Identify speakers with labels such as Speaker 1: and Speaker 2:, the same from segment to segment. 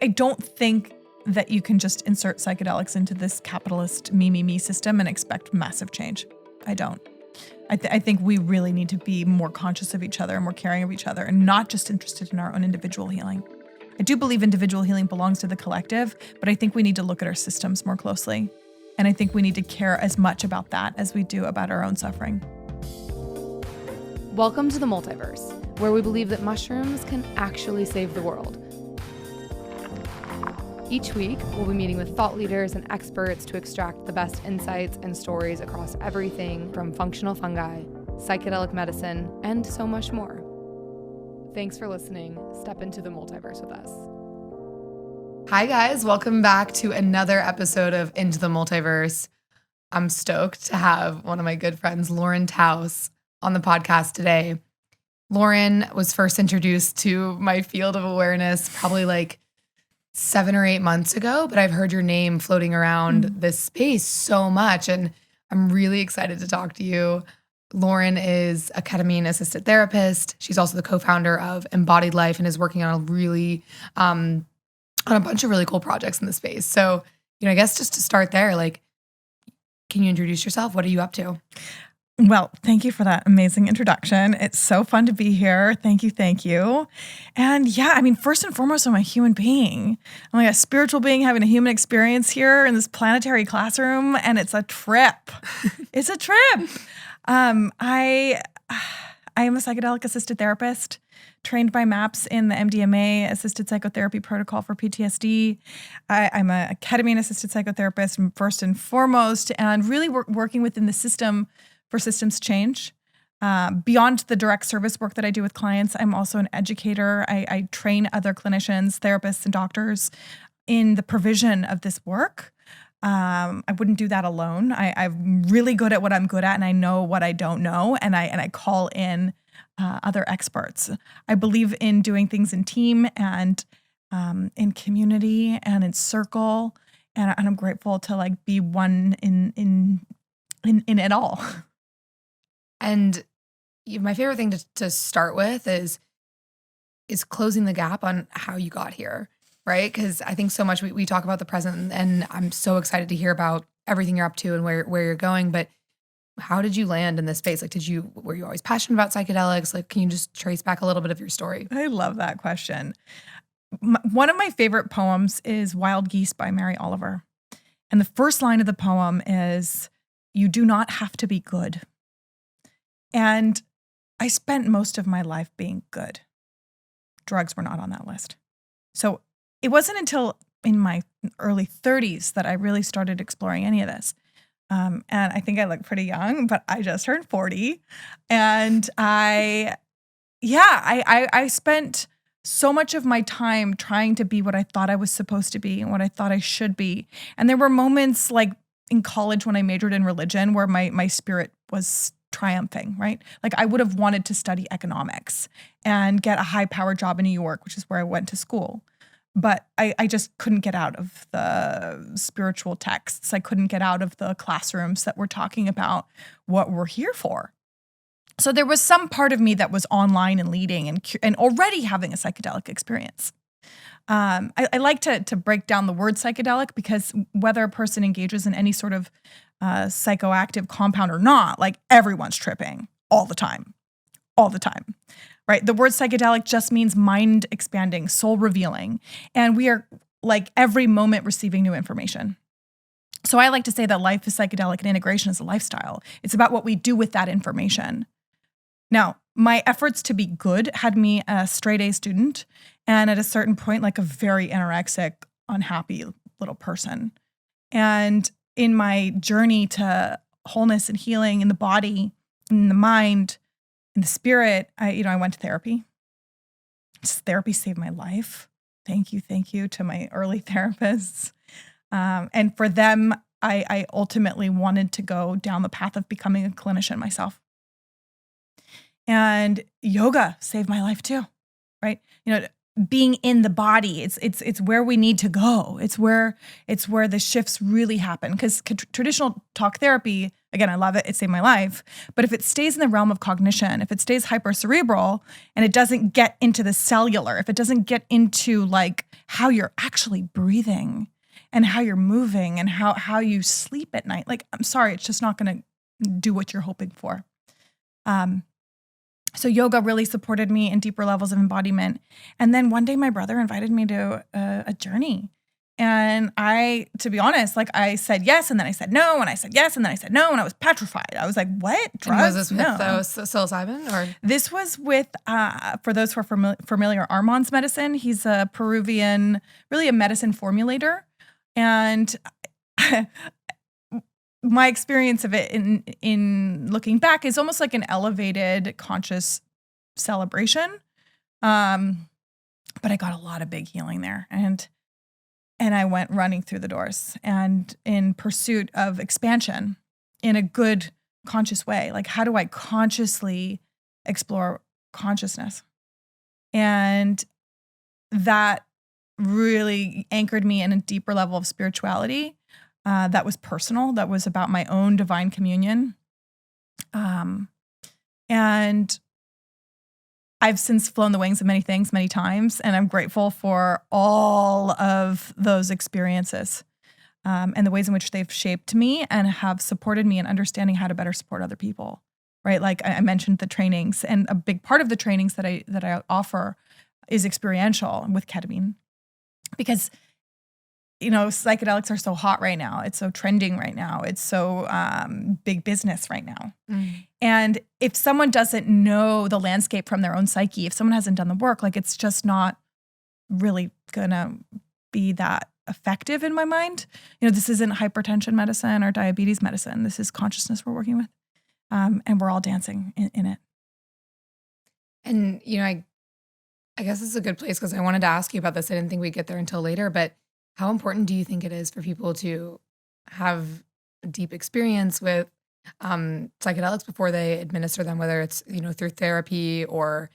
Speaker 1: I don't think that you can just insert psychedelics into this capitalist me system and expect massive change. I don't. I think we really need to be more conscious of each other and more caring of each other and not just interested in our own individual healing. I do believe individual healing belongs to the collective, but I think we need to look at our systems more closely. And I think we need to care as much about that as we do about our own suffering.
Speaker 2: Welcome to the Multiverse, where we believe that mushrooms can actually save the world. Each week, we'll be meeting with thought leaders and experts to extract the best insights and stories across everything from functional fungi, psychedelic medicine, and so much more. Thanks for listening. Step into the multiverse with us.
Speaker 3: Hi, guys. Welcome back to another episode of Into the Multiverse. I'm stoked to have one of my good friends, Lauren Taus, on the podcast today. Lauren was first introduced to my field of awareness probably like 7 or 8 months ago, but I've heard your name floating around this space so much, and I'm really excited to talk to you. Lauren is a ketamine-assisted therapist. She's also the co-founder of Embodied Life and is working on on a bunch of really cool projects in the space. So, I guess just to start there, can you introduce yourself? What are you up to?
Speaker 1: Well, thank you for that amazing introduction. It's so fun to be here. Thank you. And yeah, first and foremost, I'm a human being. I'm like a spiritual being having a human experience here in this planetary classroom, and it's a trip. It's a trip. I am a psychedelic assisted therapist trained by MAPS in the MDMA assisted psychotherapy protocol for PTSD. I'm a ketamine assisted psychotherapist first and foremost, and really working within the system for systems change. Beyond the direct service work that I do with clients, I'm also an educator. I train other clinicians, therapists, and doctors in the provision of this work. I wouldn't do that alone. I'm really good at what I'm good at, and I know what I don't know, and I call in other experts. I believe in doing things in team and in community and in circle, and I'm grateful to be one in it all.
Speaker 3: And my favorite thing to start with is closing the gap on how you got here, right? Because I think so much we talk about the present, and I'm so excited to hear about everything you're up to and where you're going. But how did you land in this space? Were you always passionate about psychedelics? Can you just trace back a little bit of your story?
Speaker 1: I love that question. One of my favorite poems is Wild Geese by Mary Oliver. And the first line of the poem is, "You do not have to be good." And I spent most of my life being good. Drugs were not on that list. So it wasn't until in my early 30s that I really started exploring any of this. And I think I look pretty young, but I just turned 40. And I spent so much of my time trying to be what I thought I was supposed to be and what I thought I should be. And there were moments like in college when I majored in religion where my spirit was triumphing, right? I would have wanted to study economics and get a high-powered job in New York, which is where I went to school. But I just couldn't get out of the spiritual texts. I couldn't get out of the classrooms that were talking about what we're here for. So there was some part of me that was online and leading and already having a psychedelic experience. I like to break down the word psychedelic because whether a person engages in any sort of psychoactive compound or not, everyone's tripping all the time, right? The word psychedelic just means mind expanding, soul revealing. And we are every moment receiving new information. So I like to say that life is psychedelic and integration is a lifestyle. It's about what we do with that information. Now, my efforts to be good had me a straight A student, and at a certain point, a very anorexic, unhappy little person. And in my journey to wholeness and healing in the body, in the mind, in the spirit, I went to therapy. Therapy saved my life. Thank you to my early therapists. And for them, I ultimately wanted to go down the path of becoming a clinician myself. And yoga saved my life too, right? Being in the body, it's where we need to go. It's where the shifts really happen. Because traditional talk therapy Again, I love it. It saved my life. But if it stays in the realm of cognition, if it stays hypercerebral and it doesn't get into the cellular, if it doesn't get into like how you're actually breathing and how you're moving and how you sleep at night, like, I'm sorry, it's just not going to do what you're hoping for. So yoga really supported me in deeper levels of embodiment. And then one day my brother invited me to a journey. And I, to be honest, like I said yes, and then I said no, and I said yes, and then I said no, and I was petrified. I was like, what? Drugs?
Speaker 3: And was this with psilocybin? Or?
Speaker 1: This was with, for those who are familiar, Armand's medicine. He's a Peruvian, really a medicine formulator. And my experience of it in looking back is almost like an elevated conscious celebration. But I got a lot of big healing there. And I went running through the doors and in pursuit of expansion in a good conscious way. Like, how do I consciously explore consciousness? And that really anchored me in a deeper level of spirituality. That was personal. That was about my own divine communion. And I've since flown the wings of many things many times, and I'm grateful for all of those experiences and the ways in which they've shaped me and have supported me in understanding how to better support other people, right? Like I mentioned the trainings, and a big part of the trainings that I offer is experiential with ketamine, because psychedelics are so hot right now. It's so trending right now. It's so big business right now. And if someone doesn't know the landscape from their own psyche, if someone hasn't done the work, like it's just not really gonna be that effective in my mind. This isn't hypertension medicine or diabetes medicine. This is consciousness we're working with. And we're all dancing in it.
Speaker 3: And, I guess it's a good place because I wanted to ask you about this. I didn't think we'd get there until later, but how important do you think it is for people to have a deep experience with psychedelics before they administer them, whether it's, through therapy or,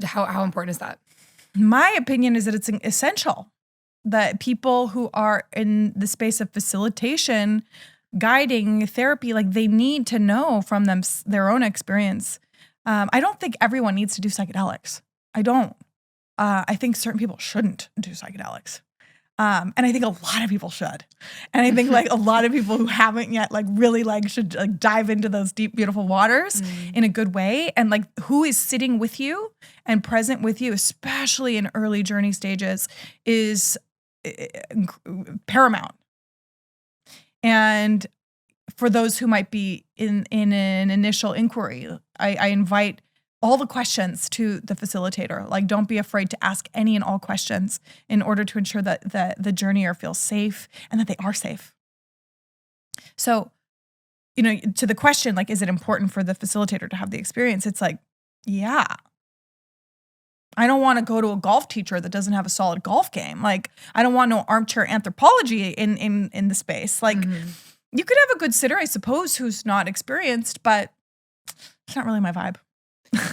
Speaker 3: how important is that?
Speaker 1: My opinion is that it's essential that people who are in the space of facilitation, guiding therapy, like they need to know from their own experience. I don't think everyone needs to do psychedelics. I don't. I think certain people shouldn't do psychedelics. And I think a lot of people should. And I think like a lot of people who haven't yet really should dive into those deep, beautiful waters in a good way. And like who is sitting with you and present with you, especially in early journey stages, is paramount. And for those who might be in an initial inquiry, I invite all the questions to the facilitator. Like, don't be afraid to ask any and all questions in order to ensure that the journeyer feels safe and that they are safe. So, to the question, like, is it important for the facilitator to have the experience? It's like, yeah. I don't want to go to a golf teacher that doesn't have a solid golf game. Like, I don't want no armchair anthropology in the space. Like, you could have a good sitter, I suppose, who's not experienced, but it's not really my vibe.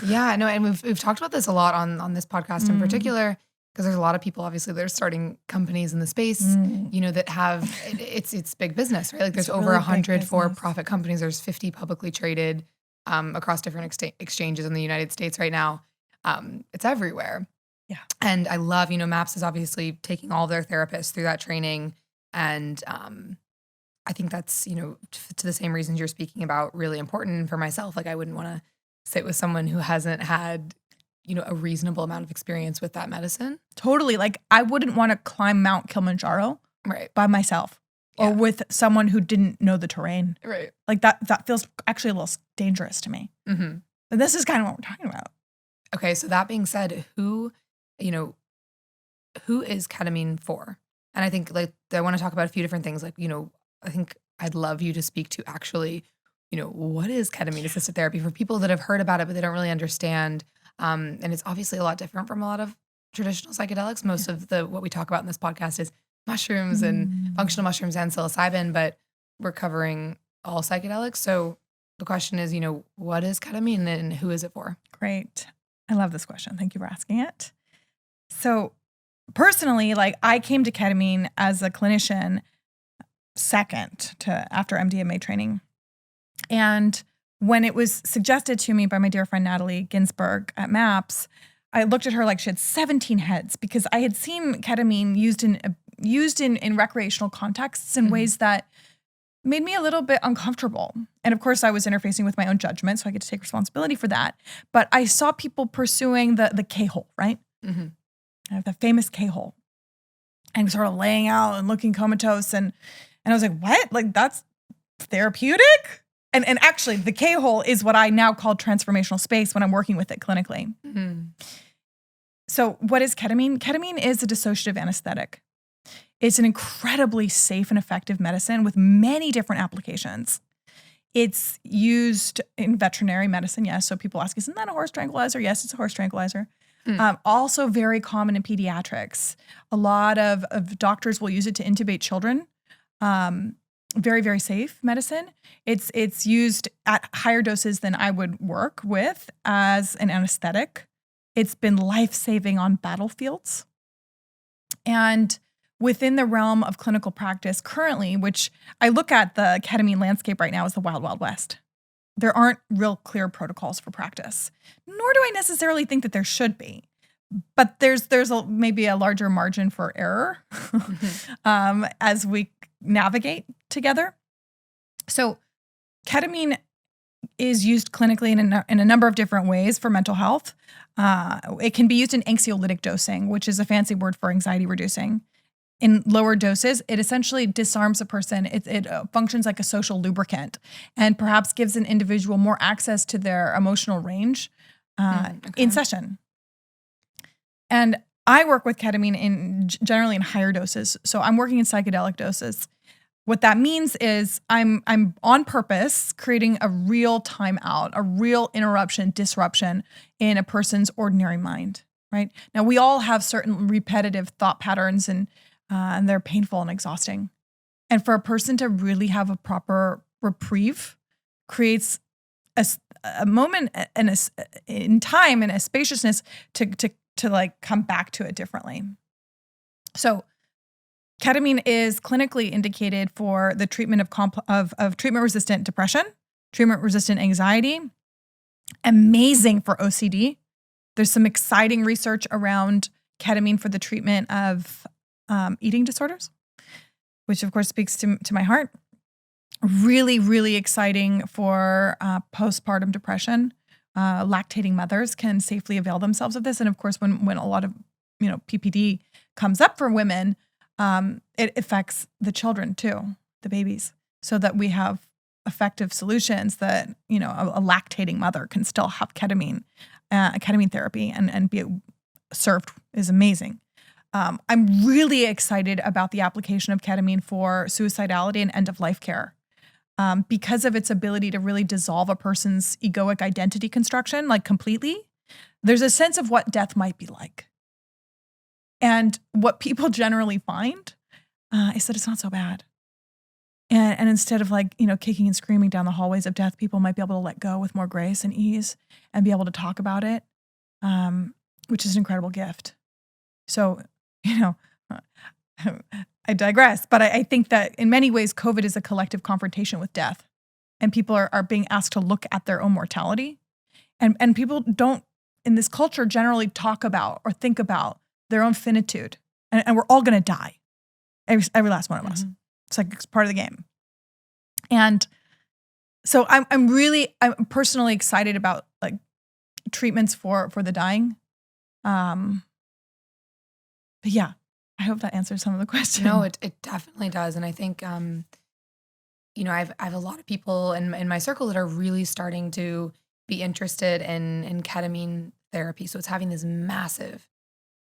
Speaker 3: Yeah, no, and we've talked about this a lot on this podcast in particular, because there's a lot of people obviously that are starting companies in the space, that have it's big business, right? Like there's over really 100 for-profit companies. There's 50 publicly traded across different exchanges in the United States right now. It's everywhere.
Speaker 1: Yeah,
Speaker 3: and I love MAPS is obviously taking all of their therapists through that training, and I think that's to the same reasons you're speaking about, really important for myself. Like I wouldn't want to sit with someone who hasn't had, a reasonable amount of experience with that medicine.
Speaker 1: Totally. Like I wouldn't want to climb Mount Kilimanjaro by myself or with someone who didn't know the terrain.
Speaker 3: Right.
Speaker 1: Like that feels actually a little dangerous to me.
Speaker 3: Mm-hmm.
Speaker 1: But this is kind of what we're talking about.
Speaker 3: Okay. So that being said, who is ketamine for? And I think I want to talk about a few different things. Like, I think I'd love you to speak to actually, what is ketamine-assisted therapy for people that have heard about it, but they don't really understand. And it's obviously a lot different from a lot of traditional psychedelics. Most of what we talk about in this podcast is mushrooms and functional mushrooms and psilocybin, but we're covering all psychedelics. So the question is, what is ketamine and who is it for?
Speaker 1: Great. I love this question. Thank you for asking it. So personally, I came to ketamine as a clinician second to after MDMA training. And when it was suggested to me by my dear friend Natalie Ginsburg at MAPS, I looked at her like she had 17 heads, because I had seen ketamine used in recreational contexts in ways that made me a little bit uncomfortable. And of course, I was interfacing with my own judgment, so I get to take responsibility for that. But I saw people pursuing the K-hole, right? The famous K-hole. And sort of laying out and looking comatose. And I was like, what? Like, that's therapeutic? And actually, the K-hole is what I now call transformational space when I'm working with it clinically. So what is ketamine? Ketamine is a dissociative anesthetic. It's an incredibly safe and effective medicine with many different applications. It's used in veterinary medicine, yes. So people ask, isn't that a horse tranquilizer? Yes, it's a horse tranquilizer. Also very common in pediatrics. A lot of doctors will use it to intubate children. Very, very safe medicine. It's used at higher doses than I would work with as an anesthetic. It's been life-saving on battlefields. And within the realm of clinical practice currently, which I look at the ketamine landscape right now as the wild, wild west. There aren't real clear protocols for practice, nor do I necessarily think that there should be. But there's maybe a larger margin for error as we navigate together. So ketamine is used clinically in a number of different ways for mental health. It can be used in anxiolytic dosing, which is a fancy word for anxiety reducing. In lower doses, it essentially disarms a person. It functions like a social lubricant and perhaps gives an individual more access to their emotional range in session. And I work with ketamine generally in higher doses. So I'm working in psychedelic doses. What that means is I'm on purpose creating a real timeout, a real disruption in a person's ordinary mind, right? Now, we all have certain repetitive thought patterns and they're painful and exhausting. And for a person to really have a proper reprieve creates a moment in time and a spaciousness to like come back to it differently. So ketamine is clinically indicated for the treatment of treatment-resistant depression, treatment-resistant anxiety, amazing for OCD. There's some exciting research around ketamine for the treatment of eating disorders, which of course speaks to my heart. Really, really exciting for postpartum depression. Lactating mothers can safely avail themselves of this. And of course, when a lot of PPD comes up for women, it affects the children too, the babies, so that we have effective solutions that a lactating mother can still have ketamine therapy and be served is amazing. I'm really excited about the application of ketamine for suicidality and end-of-life care because of its ability to really dissolve a person's egoic identity construction, like completely. There's a sense of what death might be like. And what people generally find is that it's not so bad. And instead of kicking and screaming down the hallways of death, people might be able to let go with more grace and ease and be able to talk about it, which is an incredible gift. So, I digress, but I think that in many ways, COVID is a collective confrontation with death, and people are being asked to look at their own mortality. And people don't, in this culture, generally talk about or think about their own finitude. And we're all going to die. Every last one of us. It's part of the game. And so I'm personally excited about treatments for the dying. But yeah, I hope that answers some of the questions.
Speaker 3: No, it definitely does. And I think, I have a lot of people in my circle that are really starting to be interested in ketamine therapy. So it's having this massive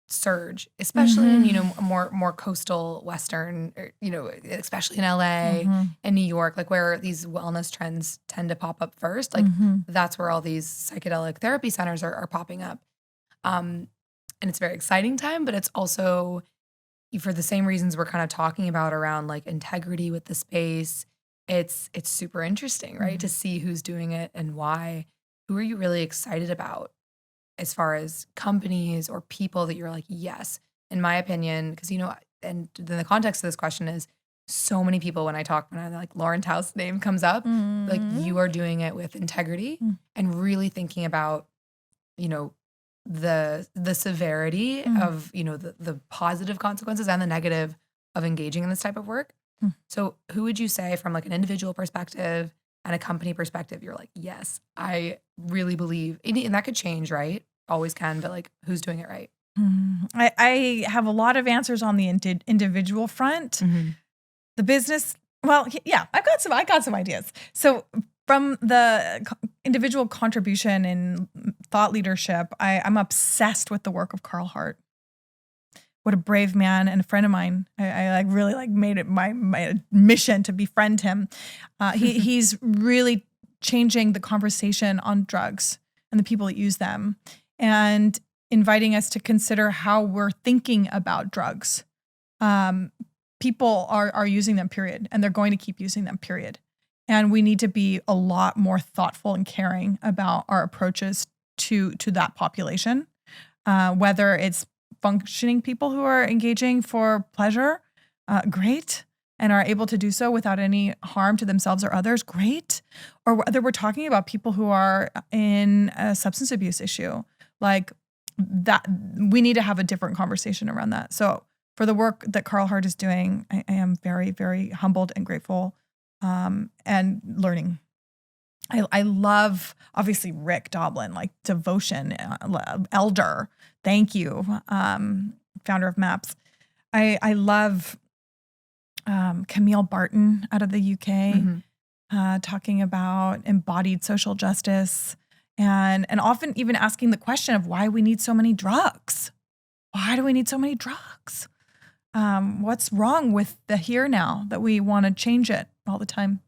Speaker 3: surge, especially in, more coastal Western, especially in LA and New York, where these wellness trends tend to pop up first. That's where all these psychedelic therapy centers are popping up. And it's a very exciting time, but it's also for the same reasons we're kind of talking about around integrity with the space. It's super interesting, right? To see who's doing it and why. Who are you really excited about as far as companies or people that you're yes, in my opinion, because, and then the context of this question is so many people when I like Lauren Taus' name comes up, like you are doing it with integrity and really thinking about, you know, the severity of, you know, the positive consequences and the negative of engaging in this type of work. So who would you say from like an individual perspective and a company perspective, you're like, yes, I really believe, and that could change, right? Always can, but like who's doing it right?
Speaker 1: I have a lot of answers on the individual front. The business, well, yeah, I got some ideas. So from the individual contribution in thought leadership, I'm obsessed with the work of Carl Hart. What a brave man and a friend of mine. I like really like made it my mission to befriend him. He's really changing the conversation on drugs and the people that use them, and inviting us to consider how we're thinking about drugs. People are using them, period, and they're going to keep using them, period. And we need to be a lot more thoughtful and caring about our approaches to that population, whether it's functioning people who are engaging for pleasure, great, and are able to do so without any harm to themselves or others, great. Or whether we're talking about people who are in a substance abuse issue, like that, we need to have a different conversation around that. So for the work that Carl Hart is doing, I am very, very humbled and grateful, and learning. I love, obviously, Rick Doblin, like devotion, elder. Thank you, founder of MAPS. I love Camille Barton out of the UK, talking about embodied social justice, and often even asking the question of why we need so many drugs. Why do we need so many drugs? What's wrong with the here now that we want to change it all the time?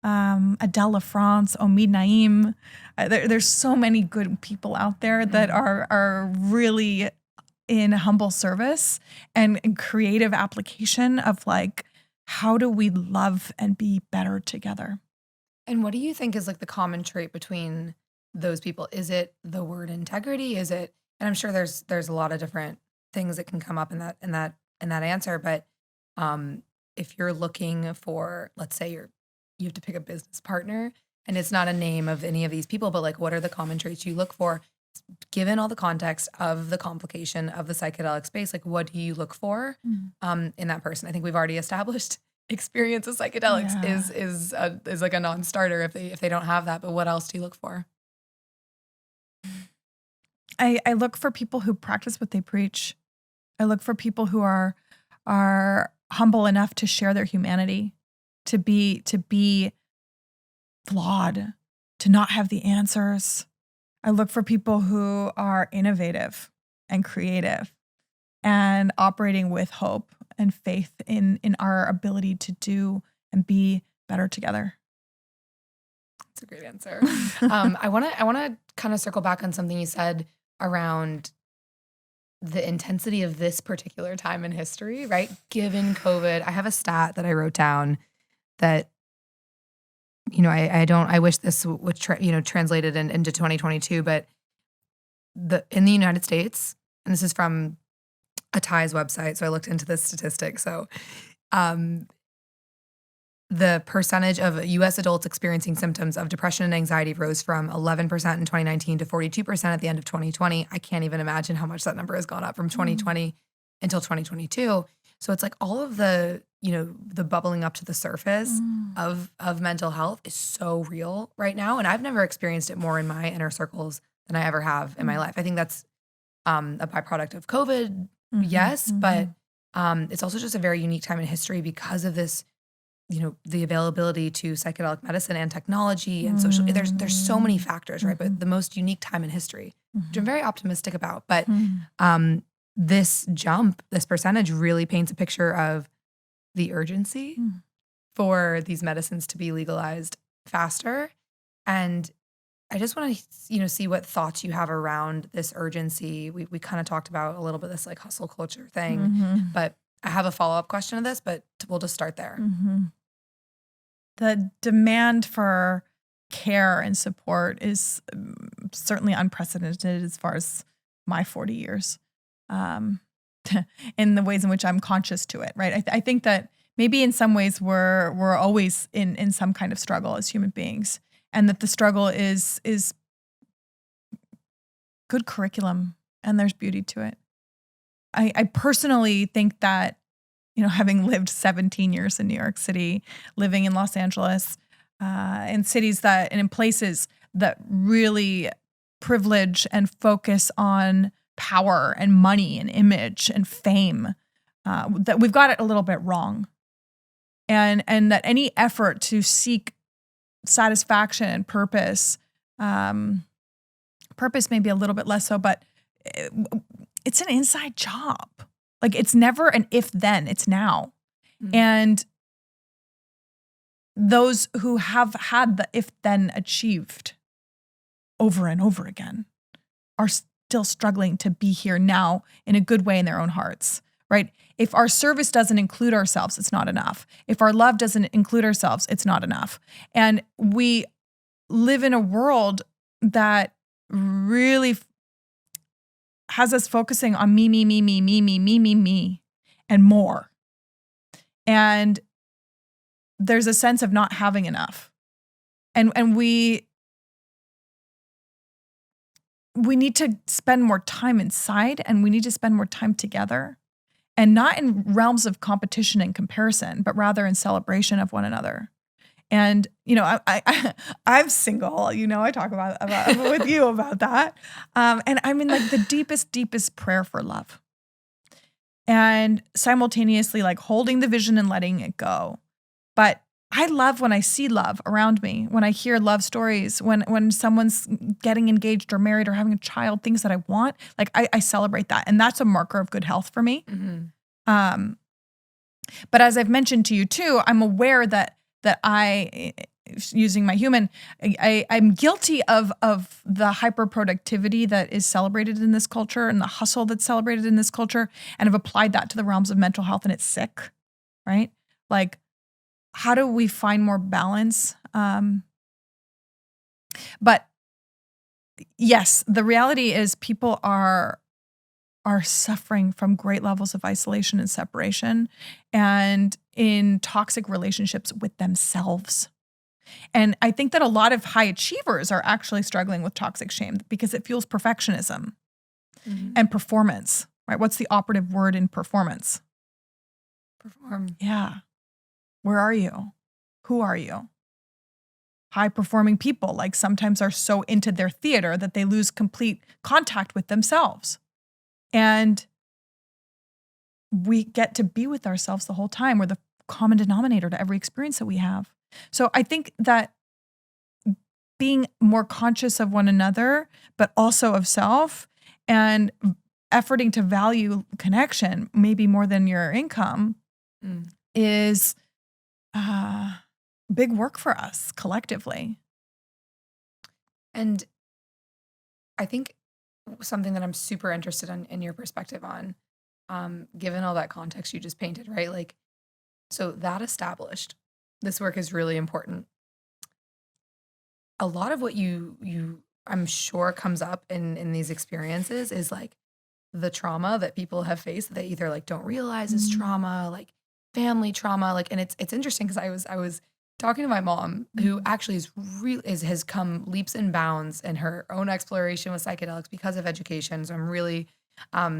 Speaker 1: Adele LaFrance, Omid Naim. There's so many good people out there that are really in humble service and creative application of like, how do we love and be better together?
Speaker 3: And what do you think is like the common trait between those people? Is it the word integrity? Is it, and I'm sure there's a lot of different things that can come up in that answer, but if you're looking for, let's say you have to pick a business partner and it's not a name of any of these people, but like, what are the common traits you look for given all the context of the complication of the psychedelic space? Like, what do you look for in that person? I think we've already established experience with psychedelics is like a non-starter if they don't have that, but what else do you look for?
Speaker 1: I look for people who practice what they preach. I look for people who are humble enough to share their humanity, to be flawed, to not have the answers. I look for people who are innovative and creative and operating with hope and faith in our ability to do and be better together.
Speaker 3: That's a great answer. I want to kind of circle back on something you said around the intensity of this particular time in history, right? Given COVID, I have a stat that I wrote down that, you know, I wish this would translated into 2022, but in the United States, and this is from a TIES website, so I looked into this statistic. So the percentage of U.S. adults experiencing symptoms of depression and anxiety rose from 11% in 2019 to 42% at the end of 2020. I can't even imagine how much that number has gone up from 2020 until 2022. So it's like all of the bubbling up to the surface of mental health is so real right now. And I've never experienced it more in my inner circles than I ever have in my life. I think that's a byproduct of COVID, yes, but it's also just a very unique time in history because of this, the availability to psychedelic medicine and technology and social. There's so many factors, right? But the most unique time in history, which I'm very optimistic about. But this percentage really paints a picture of the urgency for these medicines to be legalized faster. And I just want to, see what thoughts you have around this urgency. We kind of talked about a little bit this like hustle culture thing, but I have a follow-up question to this, but we'll just start there.
Speaker 1: The demand for care and support is certainly unprecedented as far as my 40 years, in the ways in which I'm conscious to it, right? I think that maybe in some ways we're always in some kind of struggle as human beings, and that the struggle is good curriculum and there's beauty to it. I personally think that, having lived 17 years in New York City, living in Los Angeles, in cities and in places that really privilege and focus on power and money and image and fame, that we've got it a little bit wrong. And that any effort to seek satisfaction and purpose may be a little bit less so, but it's an inside job. Like, it's never an if then, it's now. Mm-hmm. And those who have had the if then achieved over and over again are still struggling to be here now in a good way in their own hearts, right? If our service doesn't include ourselves, it's not enough. If our love doesn't include ourselves, it's not enough. And we live in a world that really has us focusing on me, and more. And there's a sense of not having enough. And we need to spend more time inside, and we need to spend more time together, and not in realms of competition and comparison, but rather in celebration of one another. And, I'm single, I talk about with you about that. And I'm in like the deepest prayer for love, and simultaneously like holding the vision and letting it go. But I love when I see love around me, when I hear love stories, when someone's getting engaged or married or having a child, things that I want, like I celebrate that. And that's a marker of good health for me. Mm-hmm. But as I've mentioned to you too, I'm aware that I, using my human, I'm guilty of the hyper-productivity that is celebrated in this culture and the hustle that's celebrated in this culture, and have applied that to the realms of mental health, and it's sick, right? Like, how do we find more balance? But yes, the reality is people are suffering from great levels of isolation and separation, and in toxic relationships with themselves. And I think that a lot of high achievers are actually struggling with toxic shame because it fuels perfectionism and performance, right? What's the operative word in performance?
Speaker 3: Perform.
Speaker 1: Yeah. Where are you? Who are you? High-performing people, like, sometimes are so into their theater that they lose complete contact with themselves. And we get to be with ourselves the whole time. We're the common denominator to every experience that we have. So I think that being more conscious of one another, but also of self, and efforting to value connection, maybe more than your income, is big work for us collectively.
Speaker 3: And I think something that I'm super interested in your perspective on, given all that context you just painted, right? Like, so that established, this work is really important. A lot of what you I'm sure comes up in these experiences is like the trauma that people have faced that they either like don't realize is trauma, like family trauma, like, and it's interesting because I was talking to my mom, who actually has come leaps and bounds in her own exploration with psychedelics because of education. So I'm really, a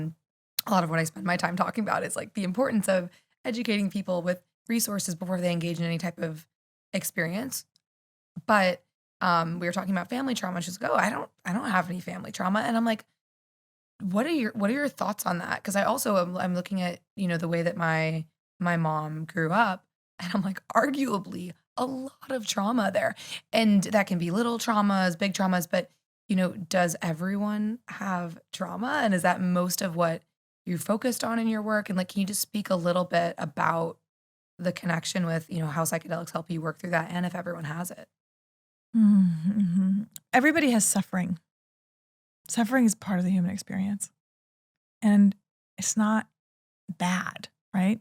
Speaker 3: lot of what I spend my time talking about is like the importance of educating people with resources before they engage in any type of experience. But we were talking about family trauma. She's like, "Oh, I don't have any family trauma," and I'm like, "What are your thoughts on that?" Because I also I'm looking at the way that my mom grew up, and I'm like, arguably a lot of trauma there, and that can be little traumas, big traumas, but does everyone have trauma, and is that most of what you're focused on in your work? And like, can you just speak a little bit about the connection with how psychedelics help you work through that, and if everyone has it?
Speaker 1: Mm-hmm. Everybody has suffering. Suffering is part of the human experience, and it's not bad, right?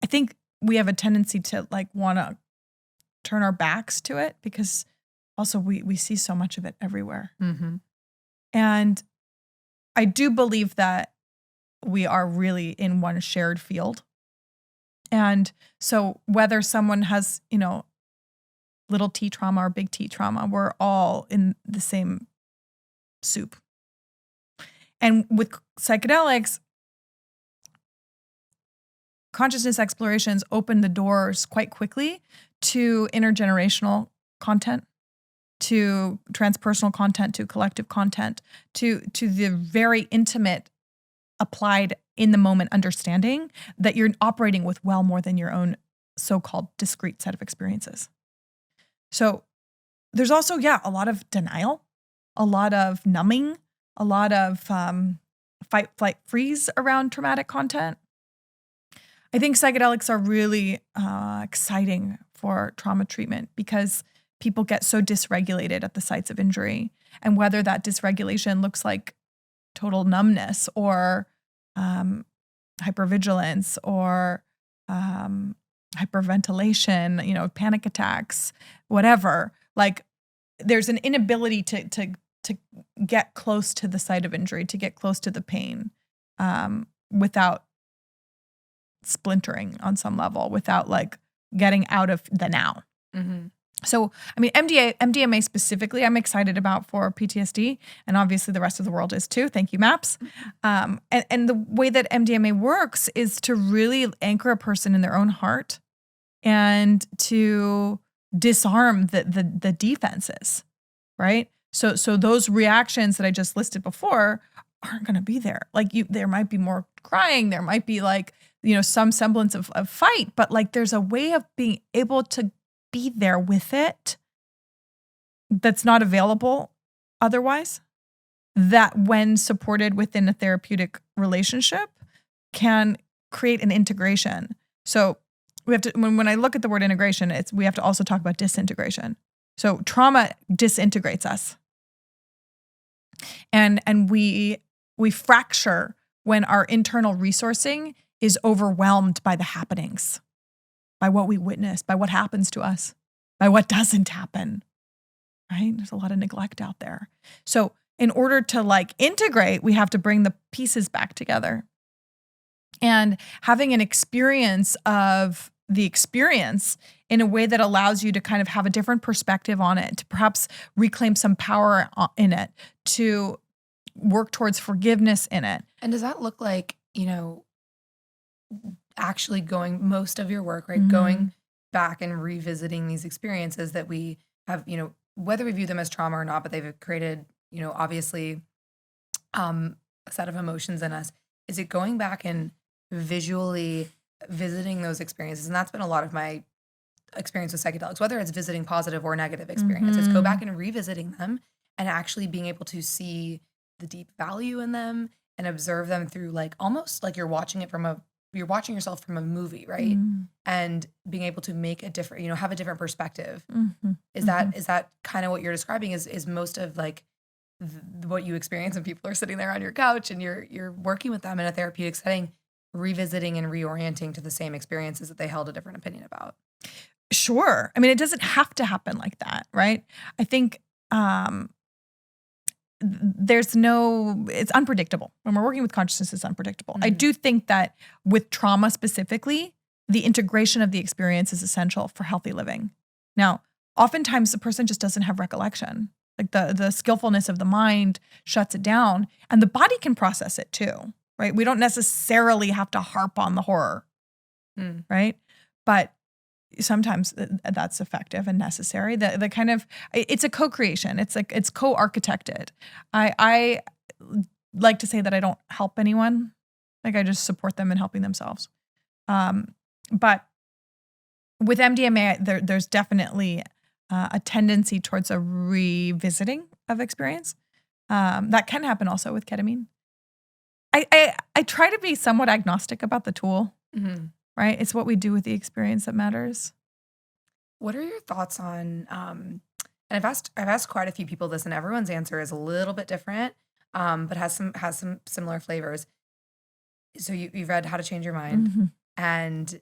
Speaker 1: I think we have a tendency to like want to turn our backs to it because also we see so much of it everywhere. Mm-hmm. And I do believe that we are really in one shared field, And so whether someone has, little T trauma or big T trauma, we're all in the same soup. And with psychedelics, consciousness explorations open the doors quite quickly to intergenerational content, to transpersonal content, to collective content, to the very intimate, applied in the moment understanding that you're operating with well more than your own so-called discrete set of experiences. So there's also, a lot of denial, a lot of numbing, a lot of fight, flight, freeze around traumatic content. I think psychedelics are really exciting for trauma treatment because people get so dysregulated at the sites of injury. And whether that dysregulation looks like total numbness or hypervigilance or hyperventilation, panic attacks, whatever, like there's an inability to get close to the site of injury, to get close to the pain without splintering on some level, without like getting out of the now.
Speaker 3: Mm-hmm.
Speaker 1: So, I mean, MDMA specifically, I'm excited about for PTSD, and obviously the rest of the world is too. Thank you, MAPS. And the way that MDMA works is to really anchor a person in their own heart and to disarm the defenses, right? So those reactions that I just listed before aren't going to be there. Like there might be more crying, there might be like, some semblance of fight, but like there's a way of being able to be there with it that's not available otherwise, that when supported within a therapeutic relationship can create an integration. So we have to, when I look at the word integration, we have to also talk about disintegration. So trauma disintegrates us. And we fracture when our internal resourcing is overwhelmed by the happenings, by what we witness, by what happens to us, by what doesn't happen, right? There's a lot of neglect out there. So in order to like integrate, we have to bring the pieces back together. And having an experience of the experience in a way that allows you to kind of have a different perspective on it, to perhaps reclaim some power in it, to work towards forgiveness in it.
Speaker 3: And does that look like, actually going most of your work, right?
Speaker 1: Mm-hmm.
Speaker 3: Going back and revisiting these experiences that we have, whether we view them as trauma or not, but they've created, obviously a set of emotions in us. Is it going back and visually visiting those experiences? And that's been a lot of my experience with psychedelics, whether it's visiting positive or negative experiences,
Speaker 1: Mm-hmm.
Speaker 3: go back and revisiting them and actually being able to see the deep value in them and observe them through like almost like you're watching yourself from a movie, right?
Speaker 1: Mm-hmm.
Speaker 3: And being able to make a different, have a different perspective.
Speaker 1: Mm-hmm.
Speaker 3: Is that kind of what you're describing? Is most of like what you experience when people are sitting there on your couch and you're working with them in a therapeutic setting, revisiting and reorienting to the same experiences that they held a different opinion about?
Speaker 1: Sure. I mean, it doesn't have to happen like that, right? I think it's unpredictable. When we're working with consciousness, it's unpredictable.
Speaker 3: Mm-hmm.
Speaker 1: I do think that with trauma specifically, the integration of the experience is essential for healthy living. Now, oftentimes the person just doesn't have recollection. Like the skillfulness of the mind shuts it down, and the body can process it too, right? We don't necessarily have to harp on the horror, right? But sometimes that's effective and necessary. The kind of, it's a co-creation. It's like, it's co-architected. I like to say that I don't help anyone. Like I just support them in helping themselves. But with MDMA, there's definitely a tendency towards a revisiting of experience. That can happen also with ketamine. I try to be somewhat agnostic about the tool.
Speaker 3: Mm-hmm.
Speaker 1: Right? It's what we do with the experience that matters.
Speaker 3: What are your thoughts on, and I've asked quite a few people this, and everyone's answer is a little bit different, but has some similar flavors. So you've read How to Change Your Mind,
Speaker 1: Mm-hmm.
Speaker 3: and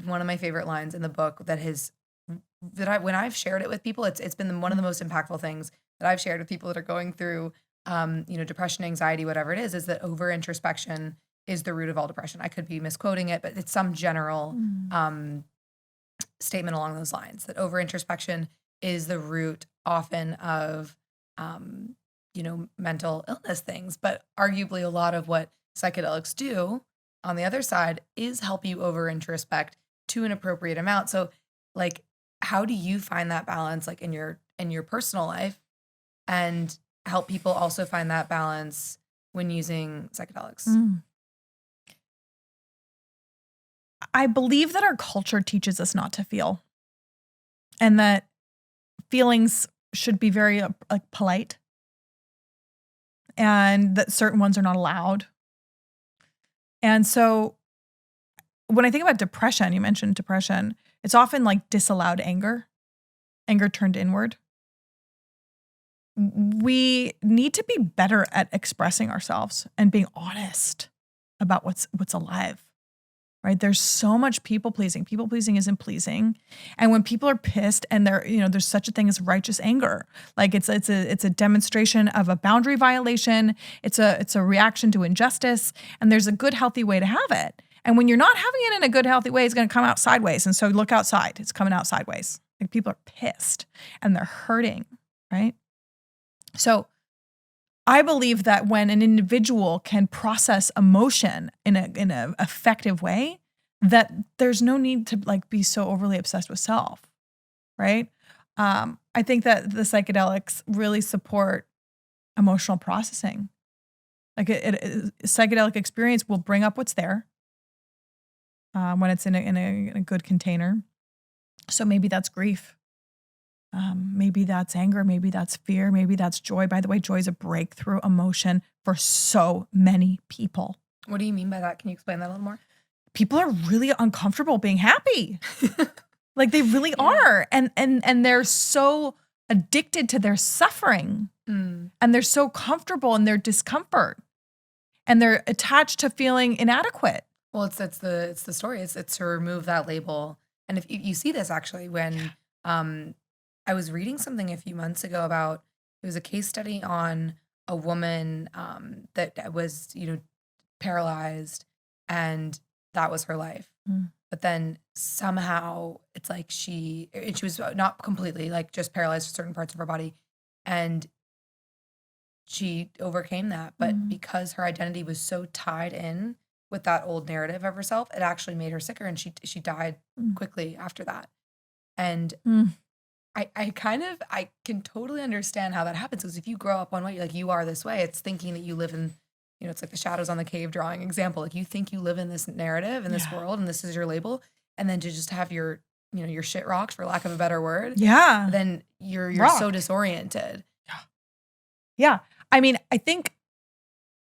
Speaker 3: one of my favorite lines in the book when I've shared it with people, it's been one of the most impactful things that I've shared with people that are going through, depression, anxiety, whatever it is that over introspection is the root of all depression. I could be misquoting it, but it's some general statement along those lines, that over introspection is the root often of, mental illness things. But arguably a lot of what psychedelics do on the other side is help you over introspect to an appropriate amount. So like, how do you find that balance, like in your personal life, and help people also find that balance when using psychedelics?
Speaker 1: I believe that our culture teaches us not to feel, and that feelings should be very polite, and that certain ones are not allowed. And so when I think about depression, you mentioned depression, it's often like disallowed anger turned inward. We need to be better at expressing ourselves and being honest about what's alive, right? There's so much people pleasing. People pleasing isn't pleasing. And when people are pissed and there's such a thing as righteous anger. Like it's a demonstration of a boundary violation. It's a reaction to injustice. And there's a good, healthy way to have it. And when you're not having it in a good, healthy way, it's going to come out sideways. And so look outside. It's coming out sideways. Like people are pissed and they're hurting, right? So I believe that when an individual can process emotion in a effective way, that there's no need to like be so overly obsessed with self, right? I think that the psychedelics really support emotional processing. Like a psychedelic experience will bring up what's there when it's in a good container. So maybe that's grief. Maybe that's anger. Maybe that's fear. Maybe that's joy. By the way, joy is a breakthrough emotion for so many people.
Speaker 3: What do you mean by that? Can you explain that a little more?
Speaker 1: People are really uncomfortable being happy. Like they really are. And they're so addicted to their suffering. And they're so comfortable in their discomfort. And they're attached to feeling inadequate.
Speaker 3: Well, it's the story. It's to remove that label. And if you see this actually when I was reading something a few months ago about, it was a case study on a woman that was, paralyzed, and that was her life. But then somehow it's like she was not completely like just paralyzed for certain parts of her body, and she overcame that. But because her identity was so tied in with that old narrative of herself, it actually made her sicker, and she died quickly after that. And I can totally understand how that happens, because if you grow up one way, like you are this way, it's thinking that you live in, it's like the shadows on the cave drawing example. Like you think you live in this narrative, in this world, and this is your label. And then to just have your shit rocked, for lack of a better word.
Speaker 1: Yeah.
Speaker 3: Then you're so disoriented.
Speaker 1: Yeah. I mean, I think,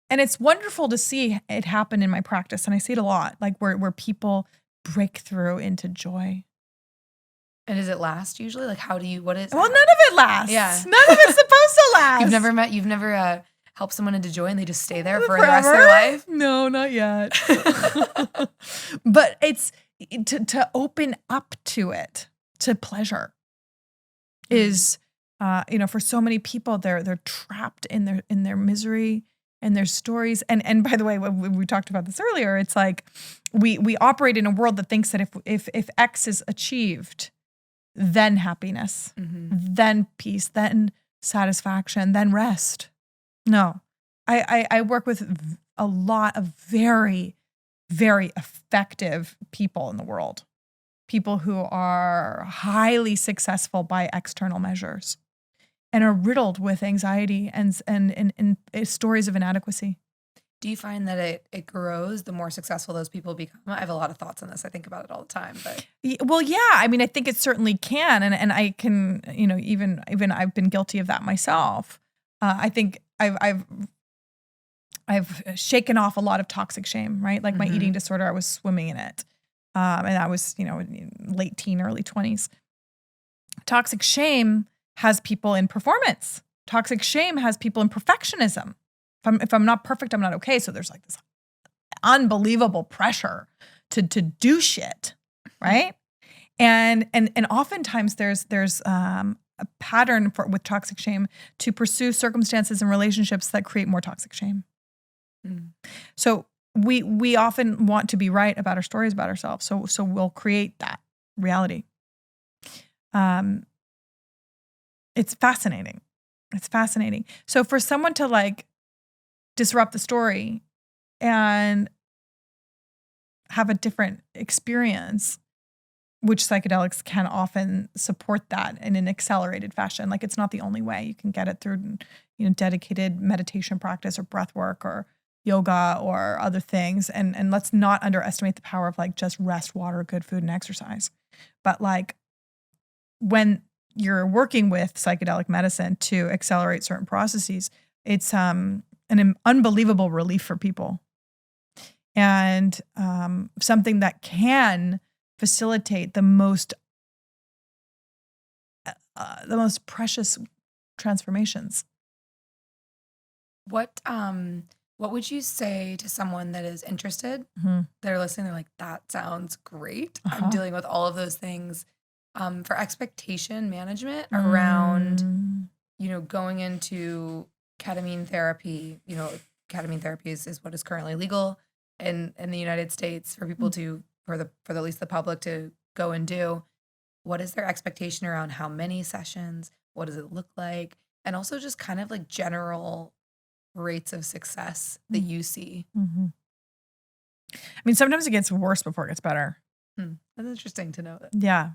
Speaker 1: and it's wonderful to see it happen in my practice. And I see it a lot, like where people break through into joy.
Speaker 3: And does it last usually? Like
Speaker 1: Well, none of it lasts.
Speaker 3: Yeah.
Speaker 1: None of it's supposed to last.
Speaker 3: You've never helped someone into joy and they just stay there for the rest of their life?
Speaker 1: No, not yet. But it's to open up to it, to pleasure is, for so many people, they're trapped in their misery and their stories. And by the way, we talked about this earlier, it's like we operate in a world that thinks that if X is achieved, then happiness, then peace, then satisfaction, then rest. No, I work with a lot of very, very effective people in the world, people who are highly successful by external measures and are riddled with anxiety and stories of inadequacy.
Speaker 3: Do you find that it grows the more successful those people become? I have a lot of thoughts on this. I think about it all the time. But
Speaker 1: well, yeah. I mean, I think it certainly can, and I can, even I've been guilty of that myself. I think I've shaken off a lot of toxic shame, right? Like my eating disorder, I was swimming in it, and I was, late teen, early 20s. Toxic shame has people in performance. Toxic shame has people in perfectionism. If I'm not perfect, I'm not okay. So there's like this unbelievable pressure to do shit, right? And oftentimes there's a pattern with toxic shame to pursue circumstances and relationships that create more toxic shame. So we often want to be right about our stories about ourselves. So we'll create that reality. It's fascinating. It's fascinating. So for someone to like disrupt the story and have a different experience, which psychedelics can often support that in an accelerated fashion. Like it's not the only way. You can get it through, dedicated meditation practice or breath work or yoga or other things. And let's not underestimate the power of like just rest, water, good food, and exercise. But like when you're working with psychedelic medicine to accelerate certain processes, it's an unbelievable relief for people. And something that can facilitate the most precious transformations.
Speaker 3: What would you say to someone that is interested? They're listening, they're like, that sounds great. I'm dealing with all of those things. For expectation management around, going into ketamine therapy. Ketamine therapy is what is currently legal in the United States for people to, for at least the public to go and do. What is their expectation around how many sessions? What does it look like? And also just kind of like general rates of success that you see.
Speaker 1: I mean, sometimes it gets worse before it gets better.
Speaker 3: That's interesting to know that.
Speaker 1: Yeah.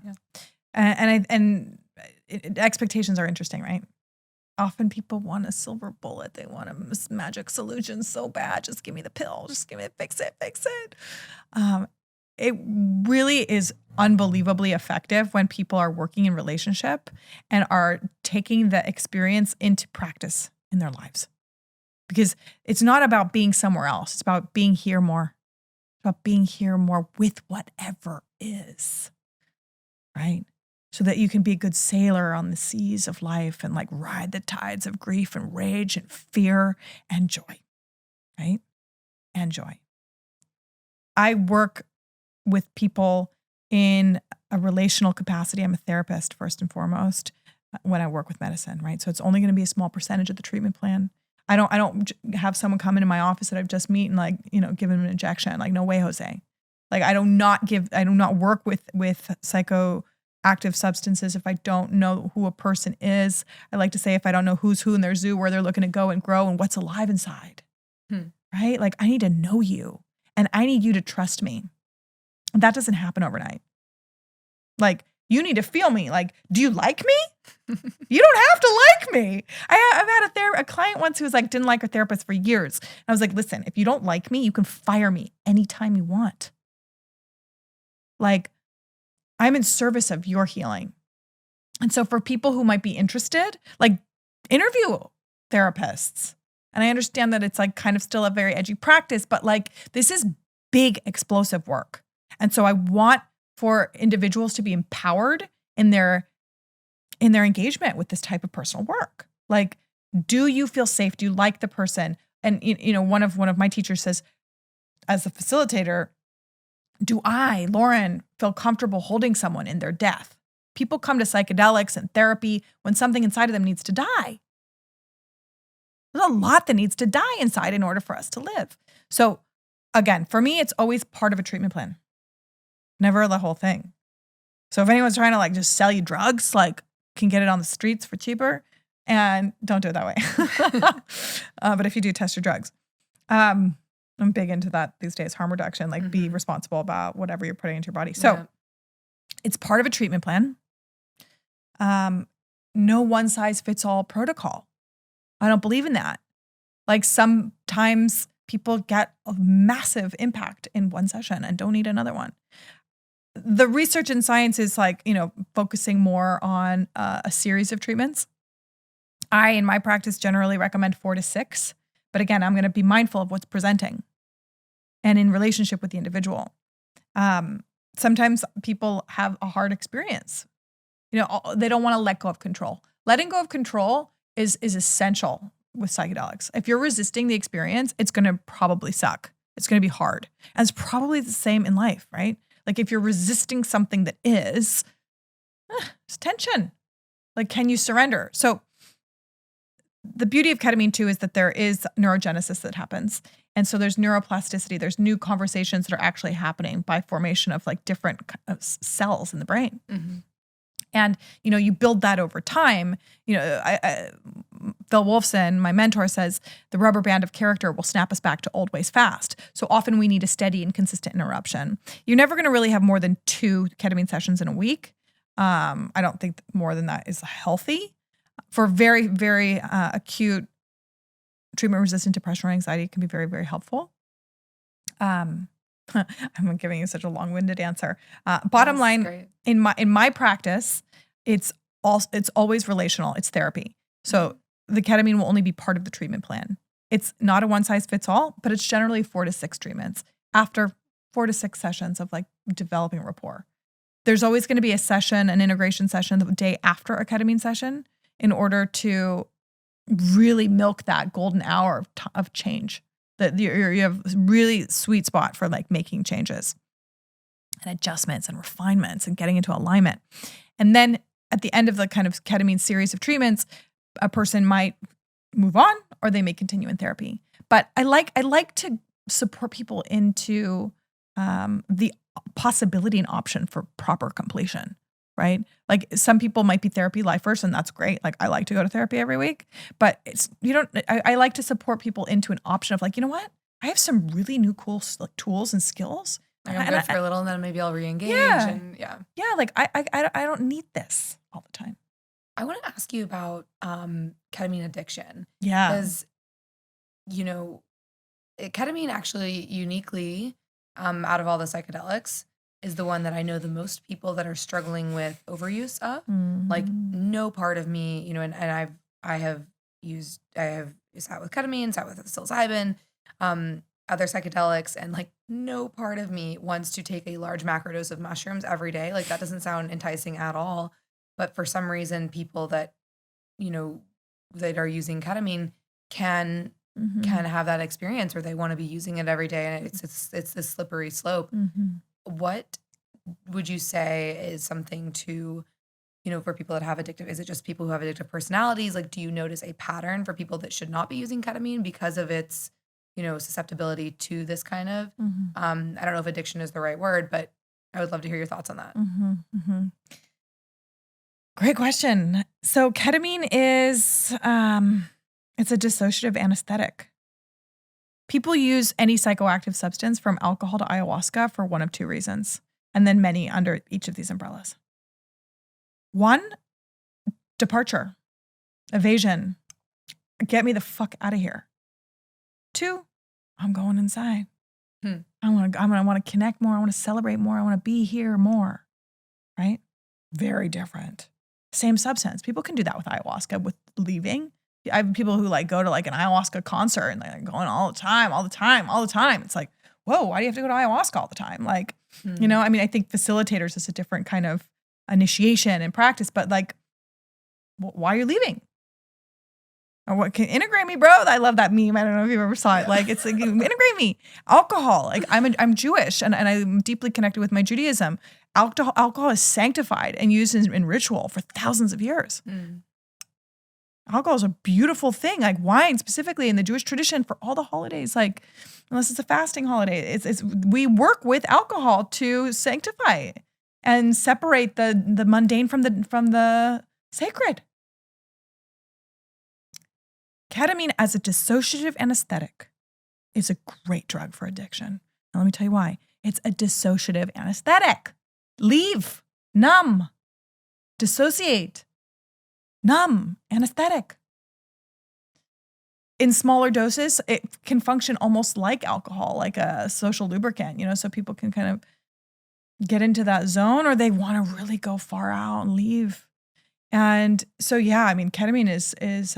Speaker 1: And expectations are interesting, right? Often people want a silver bullet. They want a magic solution so bad. Just give me the pill. Just give me fix it. It really is unbelievably effective when people are working in relationship and are taking the experience into practice in their lives. Because it's not about being somewhere else. It's about being here more. It's about being here more with whatever is, right? So that you can be a good sailor on the seas of life and like ride the tides of grief and rage and fear and joy, right? And joy. I work with people in a relational capacity. I'm a therapist first and foremost when I work with medicine, right? So it's only going to be a small percentage of the treatment plan. I don't have someone come into my office that I've just met and like, give them an injection. Like, no way, Jose. Like I do not work with psychoactive substances if I don't know who a person is. I like to say if I don't know who's who in their zoo, where they're looking to go and grow and what's alive inside, right? Like I need to know you and I need you to trust me. That doesn't happen overnight. Like you need to feel me. Like, do you like me? You don't have to like me. I've had a client once who was like, didn't like her therapist for years. And I was like, listen, if you don't like me, you can fire me anytime you want. Like, I'm in service of your healing. And so for people who might be interested, like interview therapists. And I understand that it's like kind of still a very edgy practice, but like this is big explosive work. And so I want for individuals to be empowered in their engagement with this type of personal work. Like, do you feel safe? Do you like the person? And one of my teachers says, as a facilitator, do I, Lauren, feel comfortable holding someone in their death? People come to psychedelics and therapy when something inside of them needs to die. There's a lot that needs to die inside in order for us to live. So again, for me, it's always part of a treatment plan. Never the whole thing. So if anyone's trying to like just sell you drugs, like can get it on the streets for cheaper, and don't do it that way. But if you do, test your drugs. I'm big into that these days, harm reduction, like be responsible about whatever you're putting into your body. So it's part of a treatment plan. No one size fits all protocol. I don't believe in that. Like sometimes people get a massive impact in one session and don't need another one. The research in science is like, focusing more on a series of treatments. I, in my practice, generally recommend 4 to 6. But again, I'm going to be mindful of what's presenting and in relationship with the individual. Sometimes people have a hard experience. They don't want to let go of control. Letting go of control is essential with psychedelics. If you're resisting the experience, it's going to probably suck. It's going to be hard. And it's probably the same in life, right? Like if you're resisting something that is, it's tension. Like, can you surrender? So the beauty of ketamine too is that there is neurogenesis that happens. And so there's neuroplasticity. There's new conversations that are actually happening by formation of like different cells in the brain. And, you build that over time. Phil Wolfson, my mentor, says the rubber band of character will snap us back to old ways fast. So often we need a steady and consistent interruption. You're never going to really have more than 2 ketamine sessions in a week. I don't think more than that is healthy. For very, very acute treatment-resistant depression or anxiety, it can be very, very helpful. I'm giving you such a long-winded answer. Bottom line,
Speaker 3: great.
Speaker 1: in my practice, it's always relational. It's therapy. So the ketamine will only be part of the treatment plan. It's not a one-size-fits-all, but it's generally 4 to 6 treatments after 4 to 6 sessions of like developing rapport. There's always going to be a session, an integration session the day after a ketamine session in order to really milk that golden hour of change. That you have really sweet spot for like making changes and adjustments and refinements and getting into alignment. And then at the end of the kind of ketamine series of treatments, a person might move on or they may continue in therapy. But I like to support people into the possibility and option for proper completion, right? Like some people might be therapy lifers and that's great. Like I like to go to therapy every week, but I like to support people into an option of like, you know what? I have some really new cool like, tools and skills.
Speaker 3: Like I'm good for a little and then maybe I'll re-engage.
Speaker 1: Yeah, like I don't need this all the time.
Speaker 3: I want to ask you about ketamine addiction.
Speaker 1: Yeah.
Speaker 3: Because, ketamine actually uniquely, out of all the psychedelics, is the one that I know the most people that are struggling with overuse of. Like no part of me, and I have sat with ketamine, sat with psilocybin, other psychedelics, and like no part of me wants to take a large macrodose of mushrooms every day. Like that doesn't sound enticing at all. But for some reason, people that, that are using ketamine can have that experience where they want to be using it every day. And it's this slippery slope. What would you say is something to, for people that have addictive, is it just people who have addictive personalities? Like, do you notice a pattern for people that should not be using ketamine because of its, susceptibility to this kind of, I don't know if addiction is the right word, but I would love to hear your thoughts on that.
Speaker 1: Great question. So ketamine is, it's a dissociative anesthetic. People use any psychoactive substance from alcohol to ayahuasca for one of 2 reasons, and then many under each of these umbrellas. 1, departure, evasion, get me the fuck out of here. 2, I'm going inside. I want to connect more. I want to celebrate more. I want to be here more. Right? Very different. Same substance. People can do that with ayahuasca, with leaving. I have people who like go to like an ayahuasca concert and they're going all the time. It's like, whoa, why do you have to go to ayahuasca all the time? Like, I think facilitators is a different kind of initiation and practice, but like, why are you leaving? Or what can integrate me, bro? I love that meme. I don't know if you ever saw it. Like, it's like, integrate me. Alcohol. Like I'm Jewish and I'm deeply connected with my Judaism. Alcohol is sanctified and used in ritual for thousands of years. Alcohol is a beautiful thing, like wine specifically in the Jewish tradition for all the holidays. Like, unless it's a fasting holiday, we work with alcohol to sanctify and separate the mundane from the sacred. Ketamine as a dissociative anesthetic is a great drug for addiction. Now let me tell you why. It's a dissociative anesthetic. Leave, numb, dissociate. Numb, anesthetic. In smaller doses, it can function almost like alcohol, like a social lubricant, so people can kind of get into that zone or they want to really go far out and leave. And so, ketamine is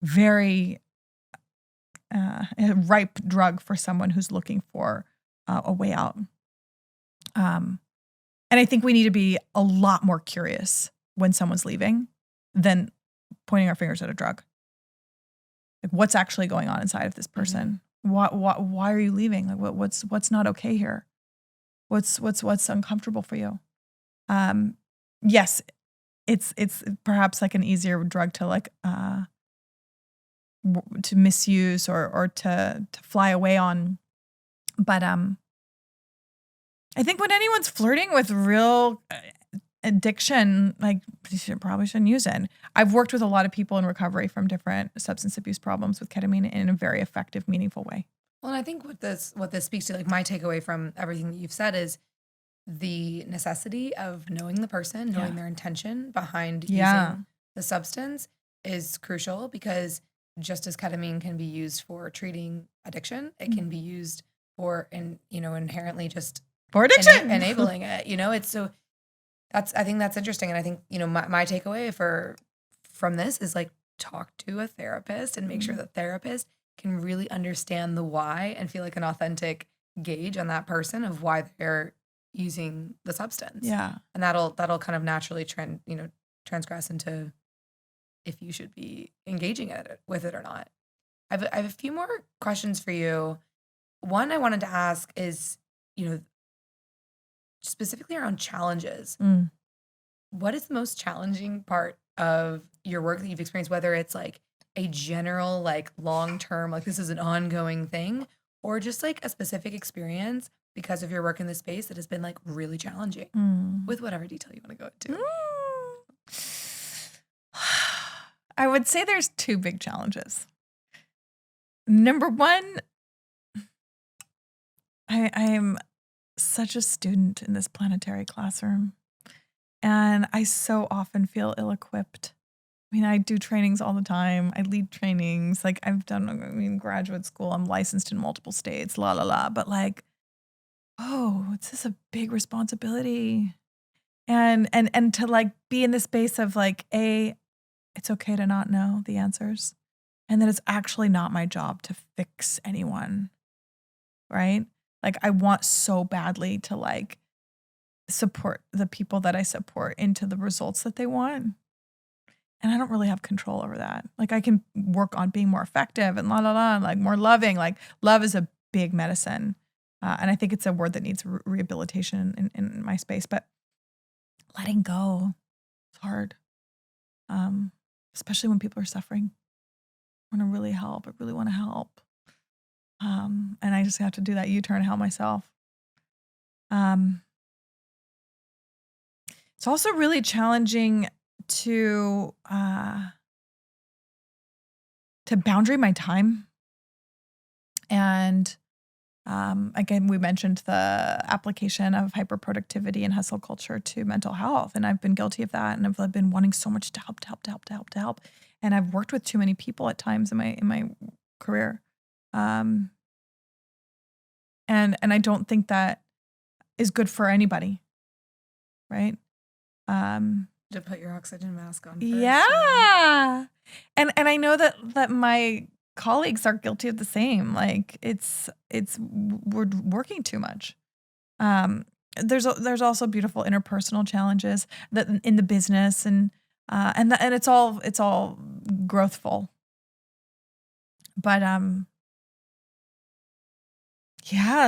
Speaker 1: very a ripe drug for someone who's looking for a way out. And I think we need to be a lot more curious when someone's leaving than pointing our fingers at a drug. Like what's actually going on inside of this person? Why are you leaving? Like what's not okay here? What's uncomfortable for you? Yes, it's perhaps like an easier drug to like to misuse or to fly away on. But I think when anyone's flirting with real addiction, like probably shouldn't use it. I've worked with a lot of people in recovery from different substance abuse problems with ketamine in a very effective, meaningful way.
Speaker 3: Well, and I think what this speaks to, like my takeaway from everything that you've said is the necessity of knowing the person, knowing their intention behind using the substance is crucial, because just as ketamine can be used for treating addiction, it can be used for, inherently just
Speaker 1: for addiction,
Speaker 3: enabling it. It's so I think that's interesting. And I think, my takeaway from this is like talk to a therapist and make sure that therapist can really understand the why and feel like an authentic gauge on that person of why they're using the substance.
Speaker 1: Yeah.
Speaker 3: And that'll kind of naturally transgress into if you should be engaging with it or not. I have a few more questions for you. One I wanted to ask is, specifically around challenges. What is the most challenging part of your work that you've experienced, whether it's like a general, like long-term, like this is an ongoing thing, or just like a specific experience because of your work in this space that has been like really challenging, with whatever detail you want to go into?
Speaker 1: I would say there's two big challenges. Number one, I am such a student in this planetary classroom, and I so often feel ill-equipped. I mean, I do trainings all the time. I lead trainings. Like I've done, graduate school. I'm licensed in multiple states, but like, it's just a big responsibility. And to like be in the space of like, it's okay to not know the answers, and that it's actually not my job to fix anyone, right? Like I want so badly to like support the people that I support into the results that they want. And I don't really have control over that. Like I can work on being more effective and like more loving. Like love is a big medicine. And I think it's a word that needs rehabilitation in my space, but letting go is hard. Especially when people are suffering. I want to really help. I really want to help. And I just have to do that U-turn, help myself. It's also really challenging to boundary my time. And again, we mentioned the application of hyperproductivity and hustle culture to mental health. And I've been guilty of that. And I've been wanting so much to help. And I've worked with too many people at times in my career. And I don't think that is good for anybody. Right?
Speaker 3: To put your oxygen mask on first.
Speaker 1: Yeah. And I know that my colleagues are guilty of the same. Like we're working too much. There's also beautiful interpersonal challenges that in the business and it's all growthful. But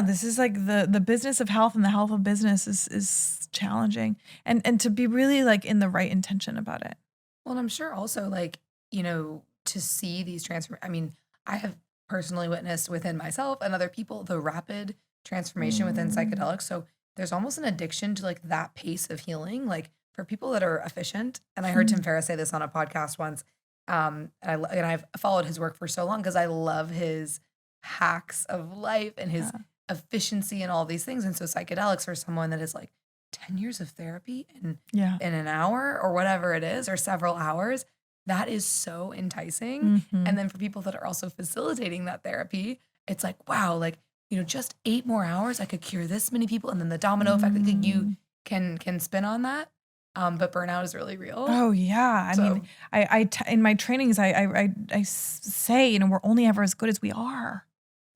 Speaker 1: this is like the business of health and the health of business is challenging, and to be really like in the right intention about it.
Speaker 3: Well, and I'm sure also like, to see these I mean, I have personally witnessed within myself and other people the rapid transformation within psychedelics. So there's almost an addiction to like that pace of healing, like for people that are efficient. And I heard Tim Ferriss say this on a podcast once. And I've followed his work for so long because I love his hacks of life and his efficiency and all these things. And so psychedelics for someone that is like 10 years of therapy in an hour or whatever it is, or several hours, that is so enticing. And then for people that are also facilitating that therapy, it's like, wow, like, just 8 more hours, I could cure this many people. And then the domino effect that you can spin on that. But burnout is really real.
Speaker 1: Oh yeah. I mean, I in my trainings, I say, we're only ever as good as we are.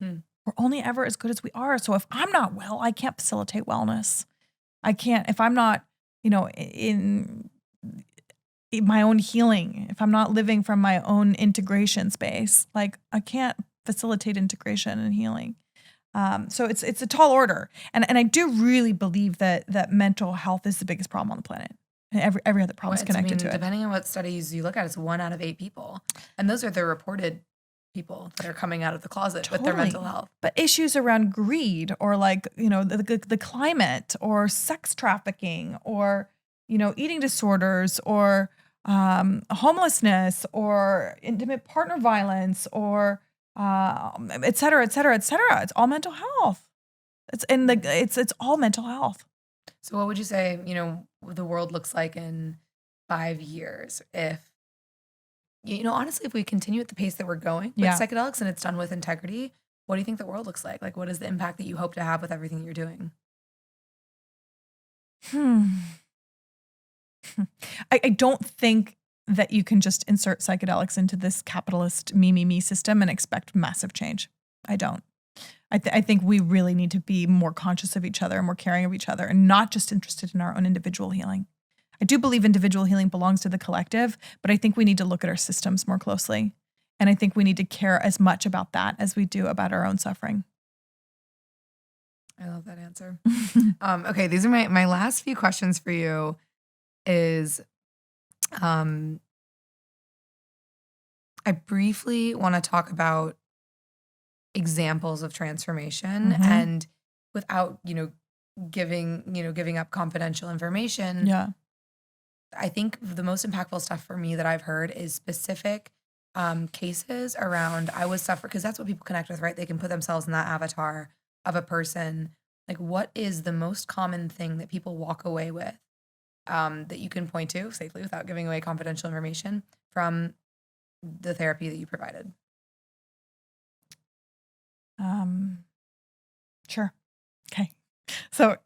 Speaker 1: We're only ever as good as we are. So if I'm not well, I can't facilitate wellness. I can't, if I'm not, in my own healing, if I'm not living from my own integration space, like I can't facilitate integration and healing. So it's a tall order. And I do really believe that mental health is the biggest problem on the planet. And every other problem is connected to it.
Speaker 3: Depending on what studies you look at, it's 1 out of 8 people. And those are the reported people that are coming out of the closet with their mental health.
Speaker 1: But issues around greed or like, the climate or sex trafficking or, eating disorders or homelessness or intimate partner violence or et cetera, et cetera, et cetera. It's all mental health. It's all mental health.
Speaker 3: So what would you say, the world looks like in 5 years if, honestly, if we continue at the pace that we're going with psychedelics and it's done with integrity, what do you think the world looks like? Like, what is the impact that you hope to have with everything you're doing?
Speaker 1: I don't think that you can just insert psychedelics into this capitalist me system and expect massive change. I don't. I think we really need to be more conscious of each other and more caring of each other and not just interested in our own individual healing. I do believe individual healing belongs to the collective, but I think we need to look at our systems more closely. And I think we need to care as much about that as we do about our own suffering.
Speaker 3: I love that answer. Okay, these are my last few questions for you is I briefly want to talk about examples of transformation and without, giving up confidential information.
Speaker 1: Yeah.
Speaker 3: I think the most impactful stuff for me that I've heard is specific cases around I was suffering, because that's what people connect with, right? They can put themselves in that avatar of a person. Like, what is the most common thing that people walk away with that you can point to safely without giving away confidential information from the therapy that you provided?
Speaker 1: Sure. Okay. So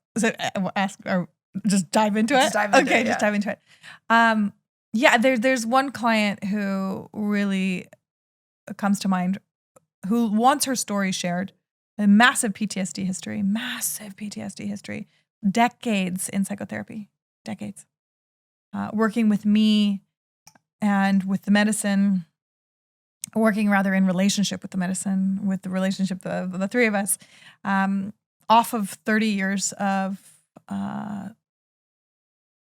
Speaker 1: ask or just dive into it.
Speaker 3: Just dive into it,
Speaker 1: just dive into it. There's one client who really comes to mind who wants her story shared. A massive PTSD history, decades in psychotherapy, decades. Working with me and with the medicine, working rather in relationship with the medicine, with the relationship of the three of us, off of 30 years of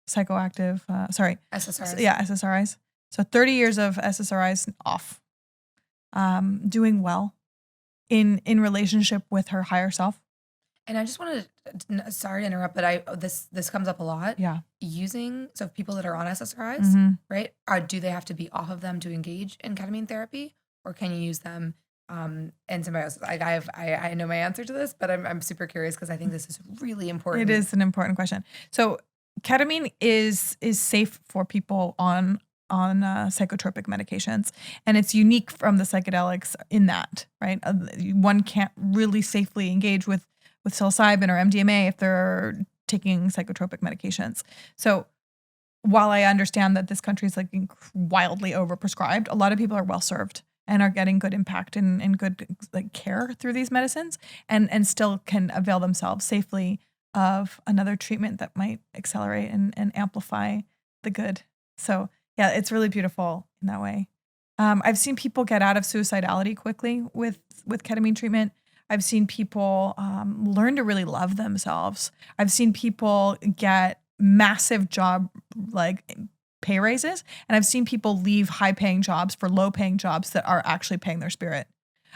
Speaker 1: psychoactive,
Speaker 3: SSRIs.
Speaker 1: Yeah, SSRIs. So 30 years of SSRIs off, doing well in relationship with her higher self.
Speaker 3: And I just wanted to, sorry to interrupt, but this comes up a lot.
Speaker 1: Yeah.
Speaker 3: So people that are on SSRIs, right? Do they have to be off of them to engage in ketamine therapy, or can you use them in symbiosis? I know my answer to this, but I'm super curious because I think this is really important.
Speaker 1: It is an important question. So ketamine is safe for people on psychotropic medications, and it's unique from the psychedelics in that, right? One can't really safely engage with psilocybin or MDMA if they're taking psychotropic medications. So while I understand that this country is like wildly overprescribed, a lot of people are well served and are getting good impact and good like care through these medicines, and still can avail themselves safely of another treatment that might accelerate and amplify the good. So yeah, it's really beautiful in that way. I've seen people get out of suicidality quickly with ketamine treatment. I've seen people learn to really love themselves. I've seen people get massive job like pay raises, and I've seen people leave high-paying jobs for low-paying jobs that are actually paying their spirit.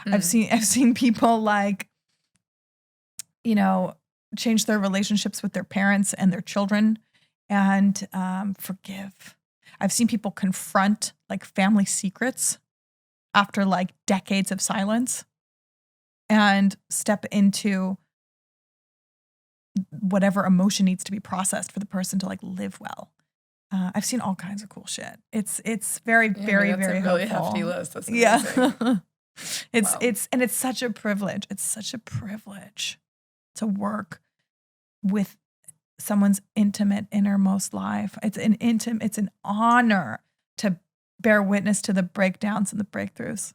Speaker 1: I've seen people like, change their relationships with their parents and their children and forgive. I've seen people confront like family secrets after like decades of silence and step into whatever emotion needs to be processed for the person to like live well. I've seen all kinds of cool shit. It's very, very, very
Speaker 3: a really
Speaker 1: helpful.
Speaker 3: hefty list. That's amazing.
Speaker 1: Yeah.
Speaker 3: Wow.
Speaker 1: It's such a privilege. It's such a privilege to work with someone's intimate innermost life. It's an honor to bear witness to the breakdowns and the breakthroughs.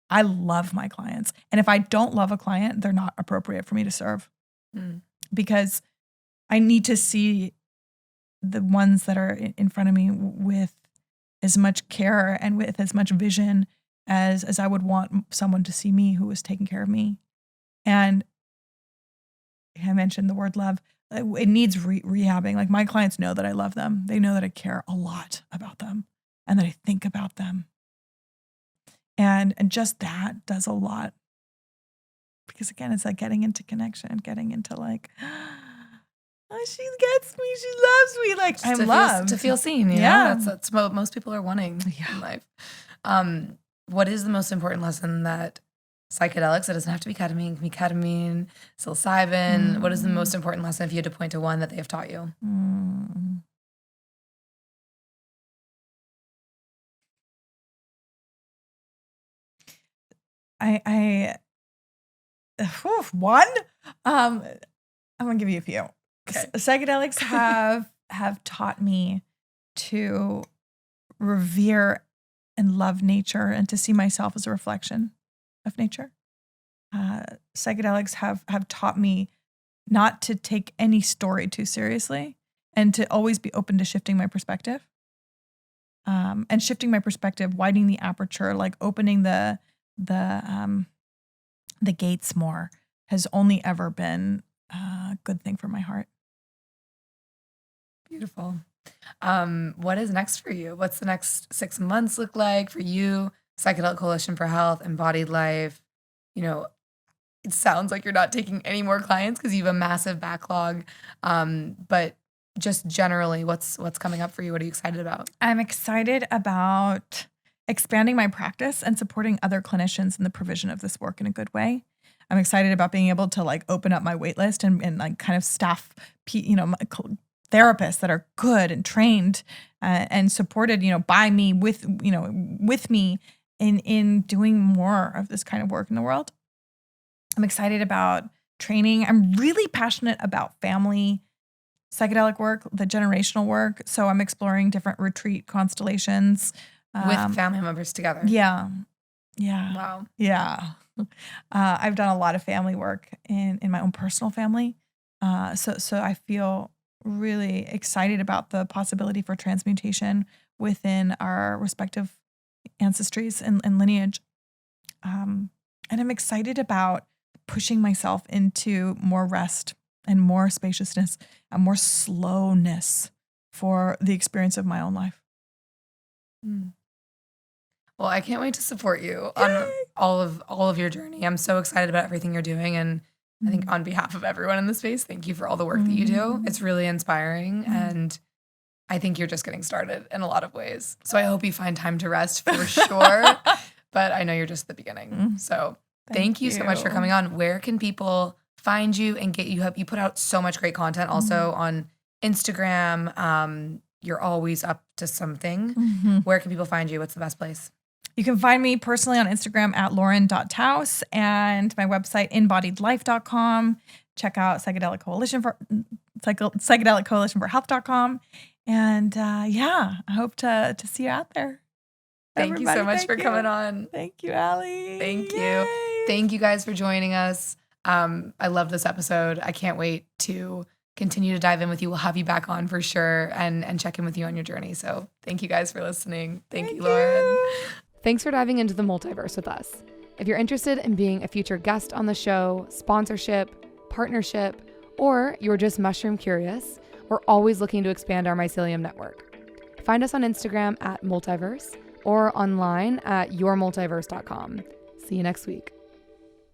Speaker 1: I love my clients. And if I don't love a client, they're not appropriate for me to serve. Because I need to see the ones that are in front of me with as much care and with as much vision as I would want someone to see me who was taking care of me. And I mentioned the word love. It needs rehabbing. Like my clients know that I love them. They know that I care a lot about them and that I think about them. And just that does a lot. Because again, it's like getting into connection, getting into like, oh, she gets me, she loves me. Like
Speaker 3: Just
Speaker 1: I'm loved.
Speaker 3: to feel seen. You
Speaker 1: Yeah.
Speaker 3: know? That's what most people are wanting in life. What is the most important lesson that psychedelics, it doesn't have to be ketamine, it can be ketamine, psilocybin. What is the most important lesson if you had to point to one that they have taught you?
Speaker 1: One. I'm gonna give you a few.
Speaker 3: Okay.
Speaker 1: Psychedelics have taught me to revere and love nature and to see myself as a reflection of nature. Psychedelics have taught me not to take any story too seriously and to always be open to shifting my perspective. And shifting my perspective, widening the aperture, like opening the gates more, has only ever been a good thing for my heart.
Speaker 3: Beautiful. What is next for you? What's the next 6 months look like for you? Psychedelic Coalition for Health, Embodied Life. You know, it sounds like you're not taking any more clients because you have a massive backlog. But just generally, what's coming up for you? What are you excited about?
Speaker 1: I'm excited about expanding my practice and supporting other clinicians in the provision of this work in a good way. I'm excited about being able to like open up my wait list and like kind of staff, therapists that are good and trained and supported, by me with me in doing more of this kind of work in the world. I'm excited about training. I'm really passionate about family psychedelic work, the generational work. So I'm exploring different retreat constellations.
Speaker 3: With family members together.
Speaker 1: Yeah.
Speaker 3: Wow.
Speaker 1: Yeah. I've done a lot of family work in my own personal family. So I feel really excited about the possibility for transmutation within our respective ancestries and lineage. And I'm excited about pushing myself into more rest and more spaciousness and more slowness for the experience of my own life.
Speaker 3: Well, I can't wait to support you on all of your journey. I'm so excited about everything you're doing. And I think on behalf of everyone in the space, thank you for all the work that you do. It's really inspiring. And I think you're just getting started in a lot of ways. So I hope you find time to rest for sure. But I know you're just at the beginning. So thank you so much for coming on. Where can people find you and get you? You put out so much great content also on Instagram. You're always up to something. Where can people find you? What's the best place?
Speaker 1: You can find me personally on Instagram at lauren.taus and my website, embodiedlife.com. Check out Psychedelic Coalition for Health.com. And I hope to see you out there.
Speaker 3: Thank you so much for coming on.
Speaker 1: Thank you, Allie.
Speaker 3: Thank you. Thank you guys for joining us. I love this episode. I can't wait to continue to dive in with you. We'll have you back on for sure and check in with you on your journey. So thank you guys for listening. Thank you, Lauren.
Speaker 2: Thanks for diving into the multiverse with us. If you're interested in being a future guest on the show, sponsorship, partnership, or you're just mushroom curious, we're always looking to expand our mycelium network. Find us on Instagram at Multiverse or online at yourmultiverse.com. See you next week.